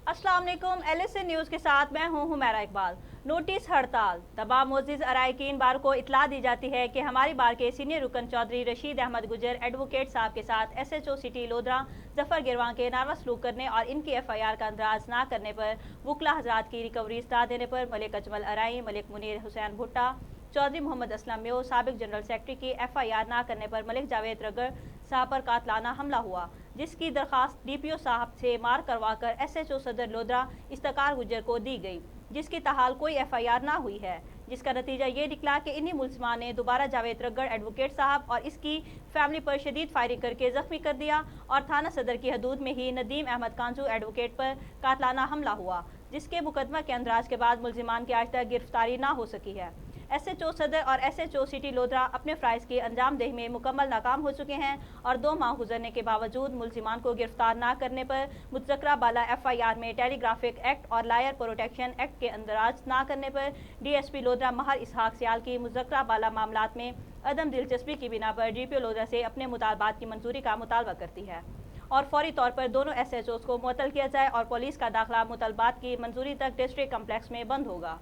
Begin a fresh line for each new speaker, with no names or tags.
अस्सलाम वालेकुम। LSA news के साथ मैं हूं हुमैरा इकबाल। नोटिस हड़ताल। तमाम मोअज़्ज़िज़ अराकीन बार को इत्तला दी जाती है कि हमारी बार के सीनियर रुकन चौधरी रशीद अहमद गुजर एडवोकेट साहब के साथ SHO सिटी लोधरा जफर गिरवां के नारवा सलूक करने और इनकी FIR का अंदराज ना करने पर, वकला हजरात की रिकवरी इस्ता देने पर मलिक अजमल अराई, मलिक मुनीर हुसैन भुट्टा, चौधरी मोहम्मद असलम म्यो, साबिक जनरल सेक्रेटरी की FIR ना करने पर मलिक जावेद रगर साहब पर कातलाना हमला हुआ, जिसकी दरखास्त DPO साहब से मार करवा कर SHO सदर लोधरा इफ्तिकार गुजर को दी गई, जिसकी ताहाल कोई FIR ना हुई है, जिसका नतीजा ये निकला कि इन्हीं मुलजिमान ने दोबारा जावेद रगड़ एडवोकेट साहब और इसकी फैमिली पर शदीद फायरिंग करके जख्मी कर दिया और थाना सदर की हदूद में ही नदीम अहमद कांजू एडवोकेट पर कातलाना हमला हुआ, जिसके मुकदमा के अंदराज के बाद मुलजिमान की आज तक गिरफ्तारी ना हो सकी है। SHO सदर और SHO सिटी लोधरा अपने फ़राइज़ की अंजाम दही में मुकम्मल नाकाम हो चुके हैं और 2 माह गुजरने के बावजूद मुलजिमान को गिरफ्तार ना करने पर मुतज़क्करा बाला FIR में टेलीग्राफिक एक्ट और लायर प्रोटेक्शन एक्ट के अंदराज ना करने पर DSP लोधरा महर इसहाक सियाल की मुतज़क्करा बाला मामलात में अदम दिलचस्पी की बिना पर DPO लोधरा से अपने मुतालबात की मंजूरी का मुतालबा करती है और फौरी तौर पर दोनों SHOs को मुअत्तल किया जाए और पुलिस का दाखिला मुतालबात की मंजूरी तक डिस्ट्रिक्ट कम्प्लेक्स में बंद होगा।